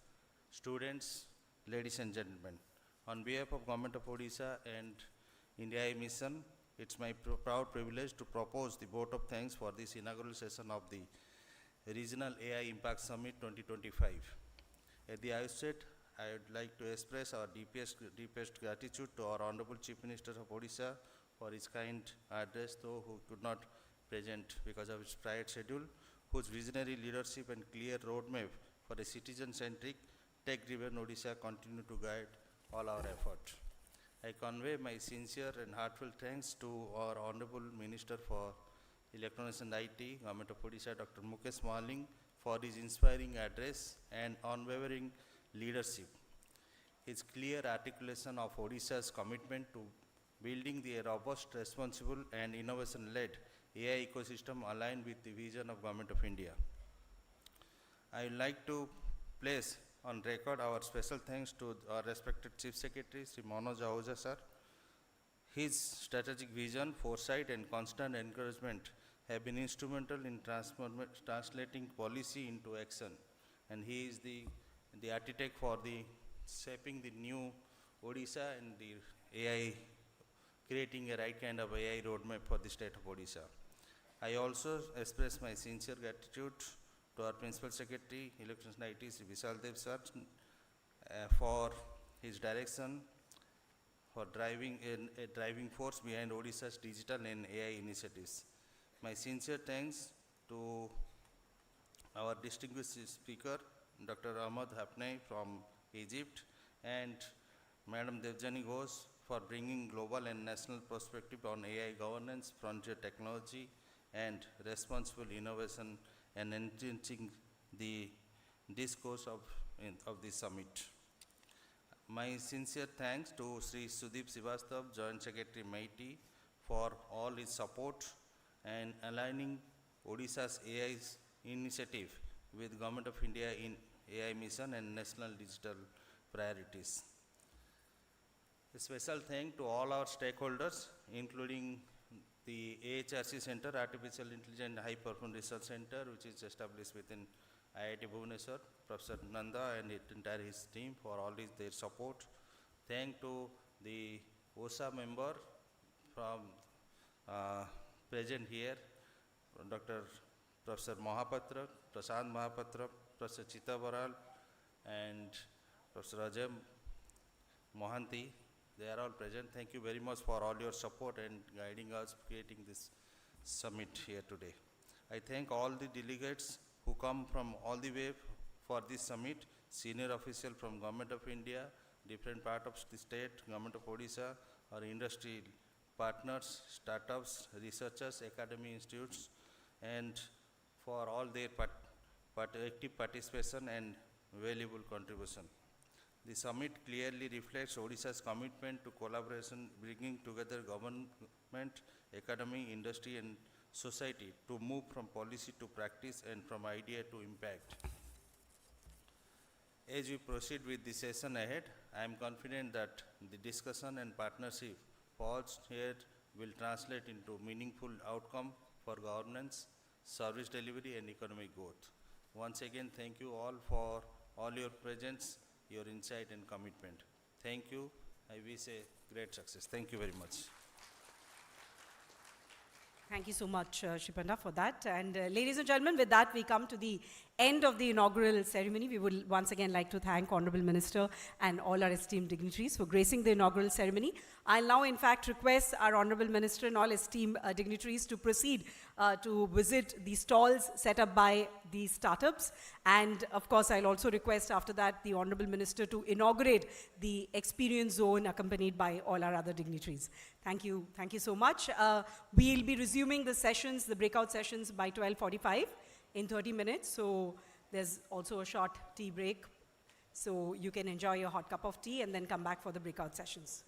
students, ladies and gentlemen. On behalf of Government of Odisha and India Mission, it's my proud privilege to propose the vote of thanks for this inaugural session of the Regional AI Impact Summit 2025. At the outset, I would like to express our deepest gratitude to our Honorable Chief Minister of Odisha for his kind address, though who could not present because of his prior schedule, whose visionary leadership and clear roadmap for a citizen-centric, tech-driven Odisha continue to guide all our effort. I convey my sincere and heartfelt thanks to our Honorable Minister for Electronics and IT, Government of Odisha, Dr. Mukesh Mahaling, for his inspiring address and unwavering leadership. His clear articulation of Odisha's commitment to building the robust, responsible and innovation-led AI ecosystem aligned with the vision of Government of India. I would like to place on record our special thanks to our respected Chief Secretary, Sri Manoj Ahuja sir. His strategic vision, foresight and constant encouragement have been instrumental in translating policy into action. And he is the architect for the shaping the new Odisha and the AI, creating a right kind of AI roadmap for the state of Odisha. I also express my sincere gratitude to our Principal Secretary, Electronics and IT, Sri Vishal Dev sir, for his direction, for driving a driving force behind Odisha's digital and AI initiatives. My sincere thanks to our distinguished speaker, Dr. Ahmed Hafnavi from Egypt, and Madam Debjani Ghosh for bringing global and national perspective on AI governance, frontier technology, and responsible innovation, and enriching the discourse of this summit. My sincere thanks to Sri Sudeep Srivastav, Joint Secretary MIT, for all his support and aligning Odisha's AI initiative with Government of India in AI mission and national digital priorities. A special thank to all our stakeholders, including the AHRC Center, Artificial Intelligence High Performance Research Center, which is established within IIT Bhubaneswar, Professor Nanda and entire his team for all their support. Thank to the OSA member from present here, Dr. Professor Mahapatra, Prasad Mahapatra, Professor Chita Baral, and Professor Ajay Mohanty. They are all present. Thank you very much for all your support and guiding us creating this summit here today. I thank all the delegates who come from all the way for this summit, senior official from Government of India, different part of the state, Government of Odisha, our industry partners, startups, researchers, academy institutes, and for all their active participation and valuable contribution. The summit clearly reflects Odisha's commitment to collaboration, bringing together government, academy, industry, and society to move from policy to practice and from idea to impact. As we proceed with the session ahead, I am confident that the discussion and partnership forged here will translate into meaningful outcome for governance, service delivery, and economic growth. Once again, thank you all for all your presence, your insight and commitment. Thank you. I wish a great success. Thank you very much. Thank you so much, Shripanda, for that. And ladies and gentlemen, with that, we come to the end of the inaugural ceremony. We would once again like to thank Honorable Minister and all our esteemed dignitaries for gracing the inaugural ceremony. I'll now, in fact, request our Honorable Minister and all esteemed dignitaries to proceed to visit the stalls set up by the startups. And, of course, I'll also request after that the Honorable Minister to inaugurate the experience zone accompanied by all our other dignitaries. Thank you. Thank you so much. We'll be resuming the sessions, the breakout sessions by 12:45 in 30 minutes. So there's also a short tea break. So you can enjoy your hot cup of tea and then come back for the breakout sessions.